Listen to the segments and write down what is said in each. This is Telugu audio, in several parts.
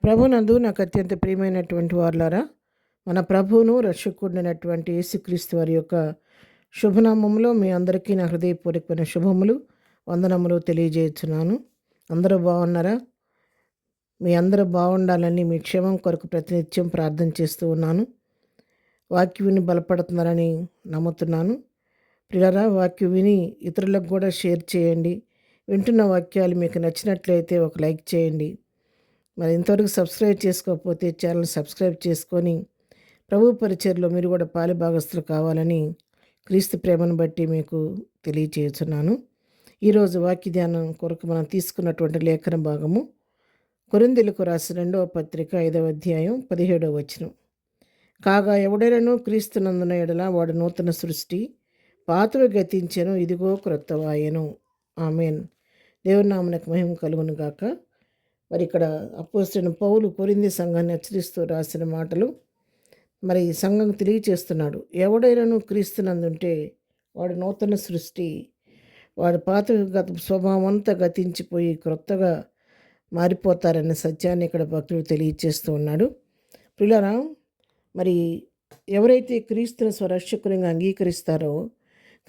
ప్రభునందు నాకు అత్యంత ప్రియమైనటువంటి వారులారా, మన ప్రభువును రక్షకుడినటువంటి యేసుక్రీస్తు వారి యొక్క శుభనామంలో మీ అందరికీ నా హృదయపూర్వకమైన శుభములు, వందనములు తెలియజేస్తున్నాను. అందరూ బాగున్నారా? మీ అందరూ బాగుండాలని మీ క్షేమం కొరకు ప్రతినిత్యం ప్రార్థన చేస్తూ ఉన్నాను. వాక్యం విని బలపడుతున్నారని నమ్ముతున్నాను. ప్రియులారా, వాక్యం విని ఇతరులకు కూడా షేర్ చేయండి. వింటున్న వాక్యాలు మీకు నచ్చినట్లయితే ఒక లైక్ చేయండి. మరి ఇంతవరకు సబ్స్క్రైబ్ చేసుకోకపోతే ఛానల్ సబ్స్క్రైబ్ చేసుకొని ప్రభు పరిచర్లో మీరు కూడా పాలిభాగస్తులు కావాలని క్రీస్తు ప్రేమను బట్టి మీకు తెలియచేస్తున్నాను. ఈరోజు వాక్య ధ్యానం కొరకు మనం తీసుకున్నటువంటి లేఖన భాగము కొరింథీయులకు రాసిన 2వ పత్రిక 5వ అధ్యాయం 17వ వచనం. కాగా ఎవడైనను క్రీస్తునందున ఎడల వాడు నూతన సృష్టి, పాతవి గతించెను, ఇదిగో క్రొత్తవాయెను. ఆమేన్. దేవుని నామమునకు మహిమ కలుగును గాక. మరి ఇక్కడ అపోస్తలుడైన పౌలు కొరింథీ సంఘాన్ని హెచ్చరిస్తూ రాసిన మాటలు మరి సంఘం తెలియచేస్తున్నాడు. ఎవడైనాను క్రీస్తునందుంటే వాడు నూతన సృష్టి, వాడు పాత స్వభావం అంతా గతించిపోయి క్రొత్తగా మారిపోతారనే సత్యాన్ని ఇక్కడ భక్తుడు తెలియచేస్తూ ఉన్నాడు. ప్రియులారా, మరి ఎవరైతే క్రీస్తుని స్వరక్షకునిగా అంగీకరిస్తారో,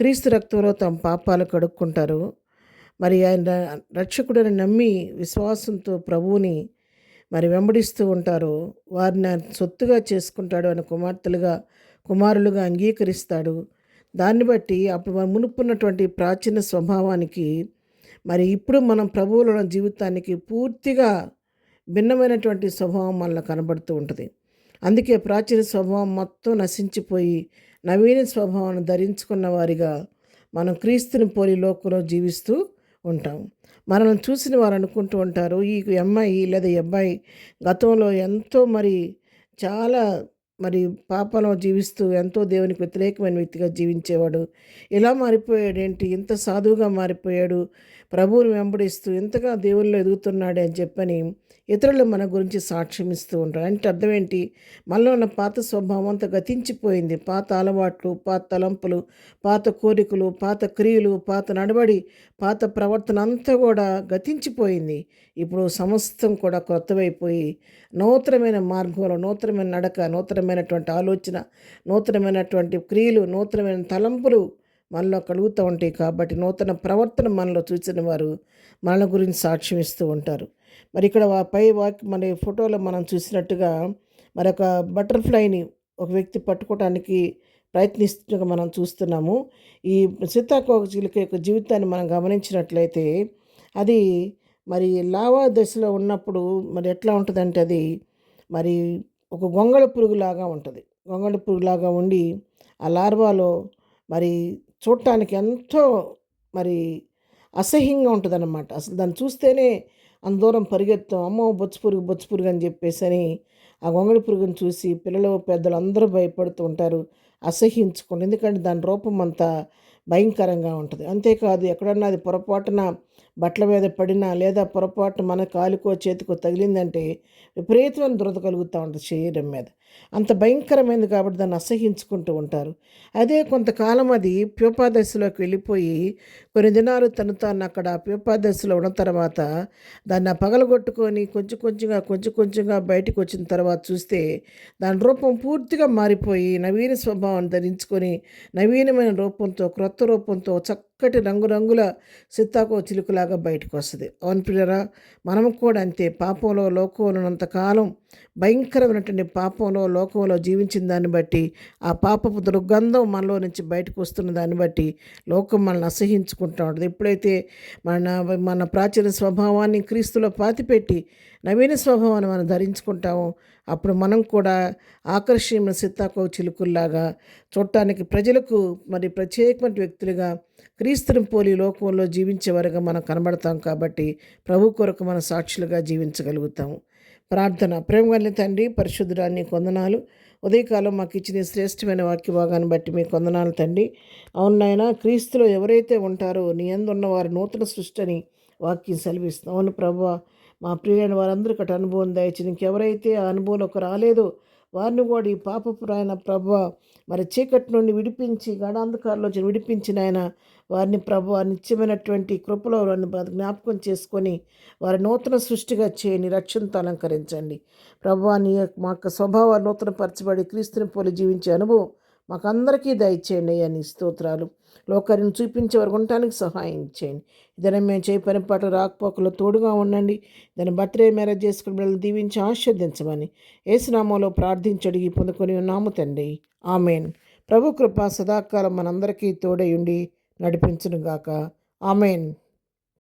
క్రీస్తు రక్తంలో తమ పాపాలు కడుక్కుంటారో, మరి ఆయన రక్షకుడని నమ్మి విశ్వాసంతో ప్రభువుని మరి వెంబడిస్తూ ఉంటారో వారిని ఆయన సొత్తుగా చేసుకుంటాడు, అని కుమారులుగా అంగీకరిస్తాడు. దాన్ని బట్టి అప్పుడు మునుపున్నటువంటి ప్రాచీన స్వభావానికి మరి ఇప్పుడు మనం ప్రభువులో ఉన్న జీవితానికి పూర్తిగా భిన్నమైనటువంటి స్వభావం మనలో కనబడుతూ ఉంటుంది. అందుకే ప్రాచీన స్వభావం మొత్తం నశించిపోయి నవీన స్వభావాన్ని ధరించుకున్న వారిగా మనం క్రీస్తుని పోలి లోకంలో జీవిస్తూ ఉంటాం. మనల్ని చూసిన వారు అనుకుంటూ ఉంటారు, ఈ అమ్మాయి లేదా ఈ అబ్బాయి గతంలో ఎంతో చాలా పాపంలో జీవిస్తూ ఎంతో దేవునికి వ్యతిరేకమైన వ్యక్తిగా జీవించేవాడు, ఇలా మారిపోయాడేంటి, ఇంత సాధువుగా మారిపోయాడు, ప్రభువుని వెంబడిస్తూ ఇంతగా దేవుల్లో ఎదుగుతున్నాడే అని చెప్పని ఇతరులు మన గురించి సాక్ష్యం ఇస్తూ ఉంటారు. అంటే అర్థం ఏంటి? మనలో ఉన్న పాత స్వభావం అంతా గతించిపోయింది. పాత అలవాట్లు, పాత తలంపులు, పాత కోరికలు, పాత క్రియలు, పాత నడవడి, పాత ప్రవర్తన అంతా కూడా గతించిపోయింది. ఇప్పుడు సమస్తం కూడా కొత్తవైపోయి నూతనమైన మార్గంలో, నూతనమైన నడక, నూతనమైనటువంటి ఆలోచన, నూతనమైనటువంటి క్రియలు, నూతనమైన తలంపులు మనలో కలుగుతూ ఉంటాయి. కాబట్టి నూతన ప్రవర్తన మనలో చూసిన వారు మన గురించి సాక్ష్యం ఇస్తూ ఉంటారు. మరి ఇక్కడ మన ఫోటోలో మనం చూసినట్టుగా మరొక బటర్ఫ్లైని ఒక వ్యక్తి పట్టుకోవడానికి ప్రయత్నిస్తున్నగా మనం చూస్తున్నాము. ఈ సీతాకోకచిలుక యొక్క జీవితాన్ని మనం గమనించినట్లయితే అది మరి లావా దశలో ఉన్నప్పుడు మరి ఎట్లా ఉంటుందంటే అది మరి ఒక గొంగళ పురుగులాగా ఉంటుంది. గొంగళ పురుగులాగా ఉండి ఆ లార్వాలో మరి చూడటానికి ఎంతో మరి అసహ్యంగా ఉంటుందన్నమాట. అసలు దాన్ని చూస్తేనే అంత దూరం పరిగెత్తాం, అమ్మో బొచ్చు పురుగు అని చెప్పేసి అని ఆ గొంగళి పురుగుని చూసి పిల్లలు పెద్దలు అందరూ భయపడుతూ ఉంటారు, అసహ్యించుకోండి. ఎందుకంటే దాని రూపం అంతా భయంకరంగా ఉంటుంది. అంతేకాదు ఎక్కడన్నా అది పొరపాటున బట్టల మీద పడినా లేదా పొరపాటు మన కాలుకో చేతికో తగిలిందంటే విపరీతమైన దురద కలుగుతూ ఉంటుంది శరీరం మీద. అంత భయంకరమైనది కాబట్టి దాన్ని అసహ్యించుకుంటూ ఉంటారు. అదే కొంతకాలం అది ప్యూపాదశలోకి వెళ్ళిపోయి కొన్ని దినాలు తాను అక్కడ ప్యూపాదశలో ఉన్న తర్వాత దాన్ని పగలగొట్టుకొని కొంచెం కొంచెంగా బయటకు వచ్చిన తర్వాత చూస్తే దాని రూపం పూర్తిగా మారిపోయి నవీన స్వభావాన్ని ధరించుకొని నవీనమైన రూపంతో, క్రొత్త రూపంతో చక్కటి రంగురంగుల సీతాకో చిలుకలాగా బయటకు వస్తుంది. అవును ప్రియులారా, మనము కూడా అంతే. పాపంలో, లోకంలో ఉన్నంతకాలం భయంకరమైనటువంటి పాపంలో, లోకంలో జీవించిన దాన్ని బట్టి ఆ పాపపు దుర్గంధం మనలో నుంచి బయటకు వస్తున్న దాన్ని బట్టి లోకం మనల్ని అసహించుకుంటూ ఉంటుంది. ఎప్పుడైతే మన ప్రాచీన స్వభావాన్ని క్రీస్తులో పాతిపెట్టి నవీన స్వభావాన్ని మనం ధరించుకుంటామో అప్పుడు మనం కూడా ఆకర్షణీయమైన సీతాకో చిలుకుల్లాగా చూడటానికి ప్రజలకు మరి ప్రత్యేకమైన వ్యక్తులుగా క్రీస్తుని పోలి లోకంలో జీవించేవారుగా మనం కనబడతాం. కాబట్టి ప్రభు కొరకు మన సాక్షులుగా జీవించగలుగుతాము. ప్రార్థన. ప్రేమగల తండ్రి, పరిశుద్ధురాన్ని కొందనాలు. ఉదయకాలం మాకు ఇచ్చిన శ్రేష్టమైన వాక్య భాగాన్ని బట్టి మీకు వందనాలు తండ్రి. అవును నాయన, క్రీస్తులో ఎవరైతే ఉంటారో నీ యందు ఉన్నవారు నూతన సృష్టి అని వాక్యం సెలవిస్తాం. అవును ప్రభువా, మా ప్రియులైన వారందరికీ అటు అనుభవం దయచి ఇంకెవరైతే ఆ అనుభవంలోకి రాలేదో వారిని కూడా ఈ పాపపు ఆయన ప్రభువా మరి చీకటి నుండి విడిపించి గాఢాంధకారంలో విడిపించిన ఆయన వారిని ప్రభువా నిత్యమైనటువంటి కృపలో వారిని జ్ఞాపకం చేసుకొని వారి నూతన సృష్టిగా చేయని రక్షణతో అలంకరించండి. ప్రభువా నీ మా యొక్క స్వభావాలు నూతనపరచబడి క్రీస్తుని పోలి జీవించే అనుభవం మాకందరికీ దయచేయండి అయ్యా. నీ స్తోత్రాలు. లోకాన్ని చూపించే వరకు ఉండటానికి సహాయం చేయండి. ఇదైనా మేము చేయి పని పాట రాకపోకలు తోడుగా ఉండండి. దాన్ని బర్త్డే మ్యారేజ్ చేసుకుని బిడ్డలను దీవించి ఆశీర్వదించమని యేసునామంలో ప్రార్థించి అడిగి పొందుకొని ఉన్నాము తండ్రి. ఆమెన్. ప్రభు కృప సదాకాలం మనందరికీ తోడై ఉండి నడిపించునుగాక. ఆమెన్.